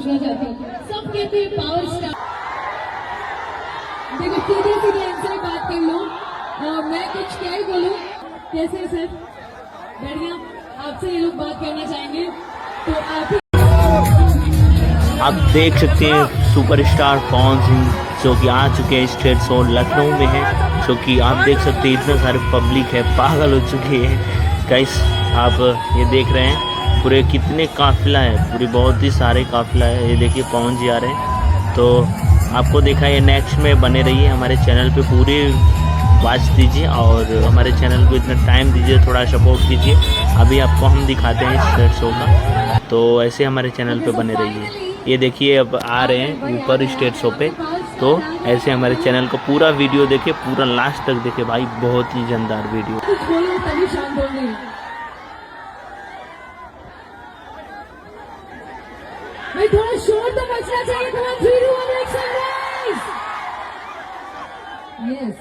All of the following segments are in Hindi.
पूछना चाहती हूँ। सब कहते हैं पावर स्टार, देखो सीधे सीधे इनसे बात कर लो और मैं कुछ क्या ही बोलूँ। कैसे सर? बढ़िया। आपसे ये लोग बात करना चाहेंगे तो आप देख सकते हैं सुपरस्टार पवन सिंह जो कि आ चुके हैं स्टेट शो लखनऊ में है, जो कि आप देख सकते हैं इतने सारे पब्लिक है, पागल हो चुके हैं गाइस। आप ये देख रहे हैं पूरे कितने काफिला है, पूरे बहुत ही सारे काफिला है। ये देखिए पवन जी आ रहे हैं, तो आपको देखा ये नेक्स्ट में बने रहिए हमारे चैनल पे, पूरे वॉच दीजिए और हमारे चैनल को इतना टाइम दीजिए, थोड़ा सपोर्ट कीजिए। अभी आपको हम दिखाते हैं स्टेट शो का, तो ऐसे हमारे चैनल पे बने रहिए। ये देखिए अब आ रहे हैं ऊपर स्टेट शो पे, तो ऐसे हमारे चैनल को पूरा वीडियो देखे, पूरा लास्ट तक देखे भाई, बहुत ही जानदार वीडियो। थोड़ा शोर तो बचना चाहिए। Come on, 3, 2, 1, action, guys! Yes.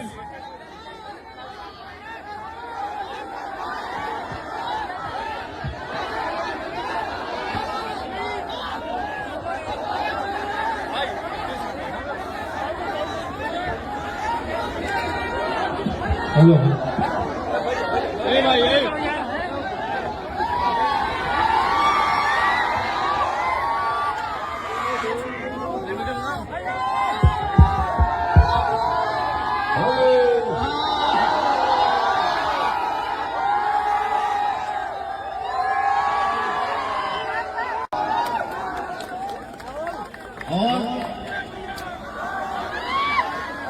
Hello और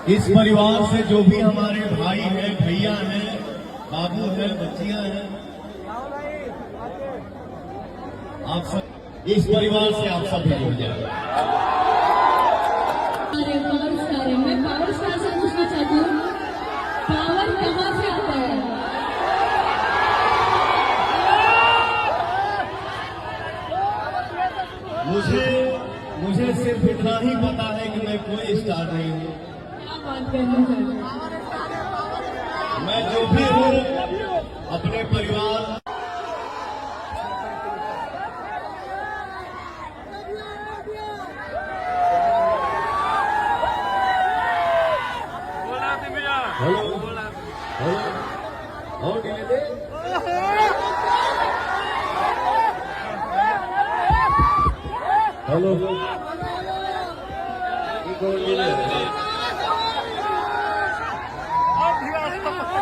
इस परिवार से जो भी हमारे भाई हैं, भैया हैं, बाबू हैं, बच्चियां हैं, आप सब इस परिवार से आप सब भी जुड़ जाए। पावर स्टार है, मैं पावर स्टार से पूछना चाहती हूँ, पावर कहाँ से आता है? मुझे सिर्फ इतना ही पता है कि मैं कोई स्टार नहीं हूँ। मैं जो भी हूँ अपने परिवार हेलो हेलो और हेलो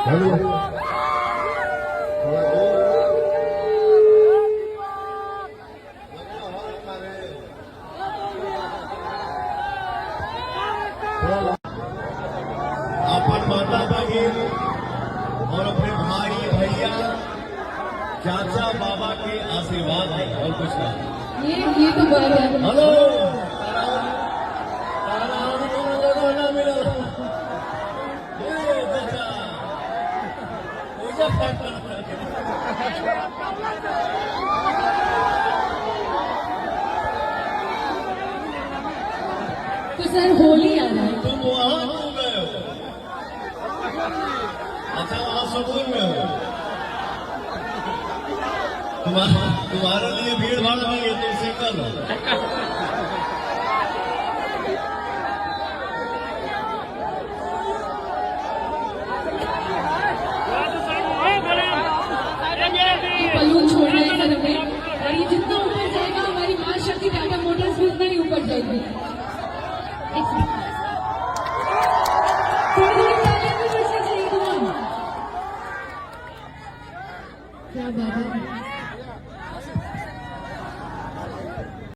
हेलो अपन माता बहन और अपने भाई भैया चाचा बाबा के आशीर्वाद है और कुछ नहीं। ये तो बात है। हेलो तो सर होली आ रहा है, तुम वहां क्यों गए हो? अच्छा वहां सुकून में हो। तुम्हारे लिए भीड़ भाड़ नहीं है, तुम सिंगल हो। बलून छोड़ना है सर हमें, और ये जितना ऊपर जाएगा हमारी मां शक्ति टाटा मोटर्स भी उतना ही ऊपर जाएगी। क्या बात है।